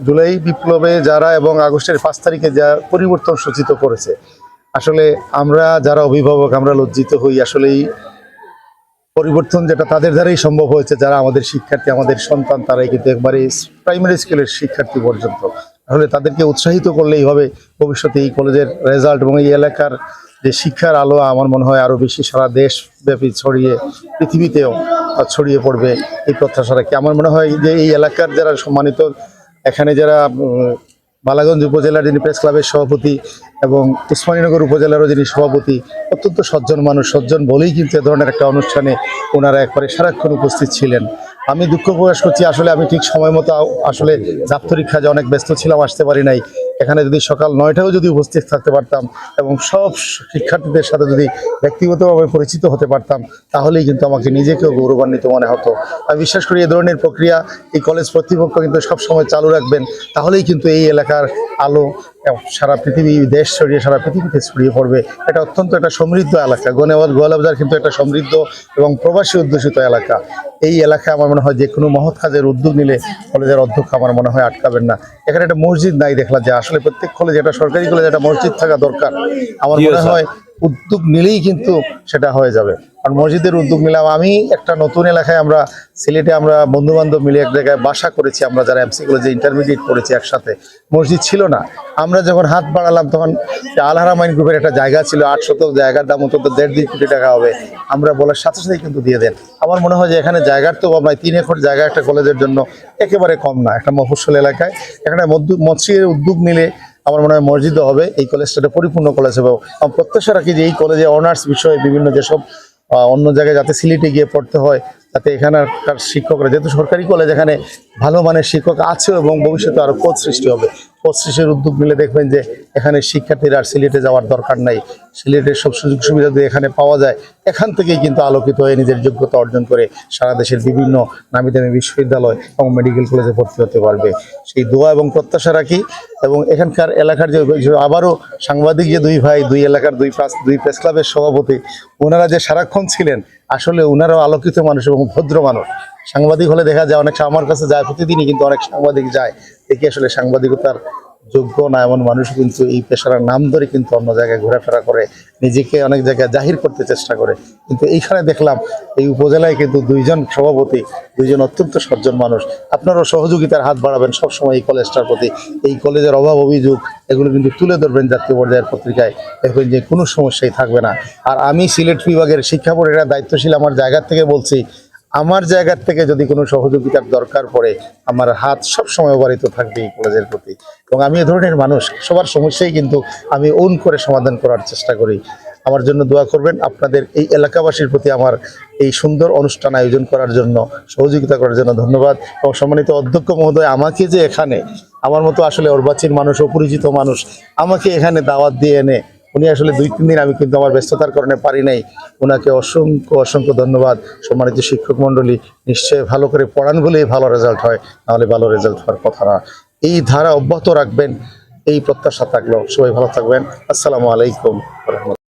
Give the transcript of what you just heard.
জুলাই বিপ্লবে যারা এবং আগস্টের 5 তারিখে যা পরিবর্তন সূচিত করেছে, আসলে আমরা যারা অভিভাবক আমরা লজ্জিত হই। আসলে এই পরিবর্তন যেটা তাদের দ্বারাই সম্ভব হয়েছে, যারা আমাদের শিক্ষার্থী, আমাদের সন্তান, তারাই কিন্তু একবারে প্রাইমারি স্কুলের শিক্ষার্থী পর্যন্ত। আসলে তাদেরকে উৎসাহিত করলেই হবে ভবিষ্যতে এই কলেজের রেজাল্ট এবং এই এলাকার যে শিক্ষার আলো আমার মনে হয় আরও বেশি সারা দেশব্যাপী ছড়িয়ে পৃথিবীতেও ছড়িয়ে পড়বে এই প্রত্যাশা রাখি। আমার মনে হয় যে এই এলাকার যারা সম্মানিত, এখানে যারা বালাগঞ্জ উপজেলার যিনি প্রেস ক্লাবের সভাপতি এবং উসমানীনগর উপজেলারও যিনি সভাপতি, অত্যন্ত সজ্জন মানুষ, সজ্জন বলেই কিন্তু এ ধরনের একটা অনুষ্ঠানে ওনারা একবারে সারাক্ষণ উপস্থিত ছিলেন। আমি দুঃখ প্রকাশ করছি, আসলে আমি ঠিক সময় মতো আসলে দাপ্তরিক কাজে অনেক ব্যস্ত ছিলাম, আসতে পারি নাই। এখানে যদি সকাল 9টাও যদি উপস্থিত থাকতে পারতাম এবং সব শিক্ষার্থীদের সাথে যদি ব্যক্তিগতভাবে পরিচিত হতে পারতাম, তাহলেই কিন্তু আমাকে নিজেকেও গৌরবান্বিত মনে হতো। আমি বিশ্বাস করি এই ধরনের প্রক্রিয়া এই কলেজ কর্তৃপক্ষ কিন্তু সবসময় চালু রাখবেন, তাহলেই কিন্তু এই এলাকার আলো সারা পৃথিবী, দেশ ছড়িয়ে সারা পৃথিবীতে ছড়িয়ে পড়বে। এটা অত্যন্ত একটা সমৃদ্ধ এলাকা। গোয়ালবাজার কিন্তু একটা সমৃদ্ধ এবং প্রবাসী অধ্যুষিত এলাকা। এই এলাকায় আমার মনে হয় যে কোনো মহৎ কাজের উদ্যোগ নিলে কলেজের অধ্যক্ষ আমার মনে হয় আটকাবেন না। এখানে একটা মসজিদ নাই দেখলাম, যে আসলে প্রত্যেক কলেজে, একটা সরকারি কলেজে একটা মসজিদ থাকা দরকার। আমার মনে হয় উদ্যোগ নিলেই কিন্তু সেটা হয়ে যাবে। আর মসজিদের উদ্যোগ নিলাম। আমি একটা নতুন এলাকায়, আমরা সিলেটে আমরা বন্ধু বান্ধব মিলে এক জায়গায় বাসা করেছি, আমরা যারা এমসি কলেজে ইন্টারমিডিয়েট করেছি একসাথে, মসজিদ ছিল না। আমরা যখন হাত বাড়ালাম তখন আল-হারামাইন গ্রুপের একটা জায়গা ছিল, 8 শতক জায়গার দাম অন্তত 1.5-2 কোটি টাকা হবে। আমরা বলার সাথে সাথেই কিন্তু দিয়ে দেন। আমার মনে হয় যে এখানে জায়গার তো অভাব নাই, 3 একর জায়গা একটা কলেজের জন্য একেবারে কম না। একটা মফস্বল এলাকায় এখানে মসজিদের উদ্যোগ নিলে আমার মনে হয় মসজিদও হবে, এই কলেজটা পরিপূর্ণ কলেজ হবে। আমি প্রত্যাশা রাখি যে এই কলেজে অনার্স বিষয়ে বিভিন্ন যেসব অন্য জায়গায় যাতে সিলেটে গিয়ে পড়তে হয়, যাতে এখানকার শিক্ষকরা, যেহেতু সরকারি কলেজ, এখানে ভালো মানের শিক্ষক আছে এবং ভবিষ্যতে আরও পদ সৃষ্টি হবে। পদ সৃষ্টির উদ্যোগ নিলে দেখবেন যে এখানে শিক্ষার্থীরা আর সিলেটে যাওয়ার দরকার নাই। সিলেটের সব সুযোগ সুবিধা যদি এখানে পাওয়া যায়, এখান থেকেই কিন্তু আলোকিত হয়ে নিজের যোগ্যতা অর্জন করে সারা দেশের বিভিন্ন নামি দামি বিশ্ববিদ্যালয় এবং মেডিকেল কলেজে ভর্তি হতে পারবে। সেই দোয়া এবং প্রত্যাশা রাখি। এবং এখানকার এলাকার যে আবারও সাংবাদিক যে দুই ভাই, দুই এলাকার দুই প্রেস ক্লাবের সভাপতি, ওনারা যে সারাক্ষণ ছিলেন, আসলে ওনারাও আলোকিত মানুষ এবং ভদ্র মানুষ। সাংবাদিক হলে দেখা যায় অনেক, আমার কাছে যায় প্রতিদিনই, কিন্তু অনেক সাংবাদিক যায় দেখি আসলে সাংবাদিকতার যোগ্য না এমন মানুষ কিন্তু এই পেশার নাম ধরে কিন্তু অন্য জায়গায় ঘোরাফেরা করে, নিজেকে অনেক জায়গায় জাহির করতে চেষ্টা করে। কিন্তু এইখানে দেখলাম এই উপজেলায় কিন্তু 2 জন সভাপতি, 2 জন অত্যন্ত সজ্জন মানুষ। আপনারাও সহযোগিতার হাত বাড়াবেন সবসময় এই কলেজটার প্রতি। এই কলেজের অভাব অভিযোগ এগুলো কিন্তু তুলে ধরবেন জাতীয় পর্যায়ের পত্রিকায়, দেখবেন যে কোনো সমস্যাই থাকবে না। আর আমি সিলেট বিভাগের শিক্ষা বোর্ডের দায়িত্বশীল আমার জায়গা থেকে বলছি, আমার জায়গার থেকে যদি কোনো সহযোগিতার দরকার পড়ে, আমার হাত সবসময় অবারিত থাকবে এই কলেজের প্রতি। এবং আমি এ ধরনের মানুষ, সবার সমস্যাই কিন্তু আমি ওন করে সমাধান করার চেষ্টা করি। আমার জন্য দোয়া করবেন। আপনাদের এই এলাকাবাসীর প্রতি আমার এই সুন্দর অনুষ্ঠান আয়োজন করার জন্য, সহযোগিতা করার জন্য ধন্যবাদ। এবং সম্মানিত অধ্যক্ষ মহোদয়, আমাকে যে এখানে, আমার মতো আসলে অর্বাচীন মানুষ, অপরিচিত মানুষ, আমাকে এখানে দাওয়াত দিয়ে এনে, উনি আসলে 2-3 দিন, আমি কিন্তু আমার ব্যস্ততার কারণে পারি নাই, ওনাকে অসংখ্য অসংখ্য ধন্যবাদ। সম্মানিত শিক্ষক মণ্ডলী, নিশ্চয়ই ভালো করে পড়ান বলেই ভালো রেজাল্ট হয়, নাহলে ভালো রেজাল্ট হওয়ার কথা না। এই ধারা অব্যাহত রাখবেন, এই প্রত্যাশা থাকলো। সবাই ভালো থাকবেন। আসসালামু আলাইকুম রহমতুল্লাহ।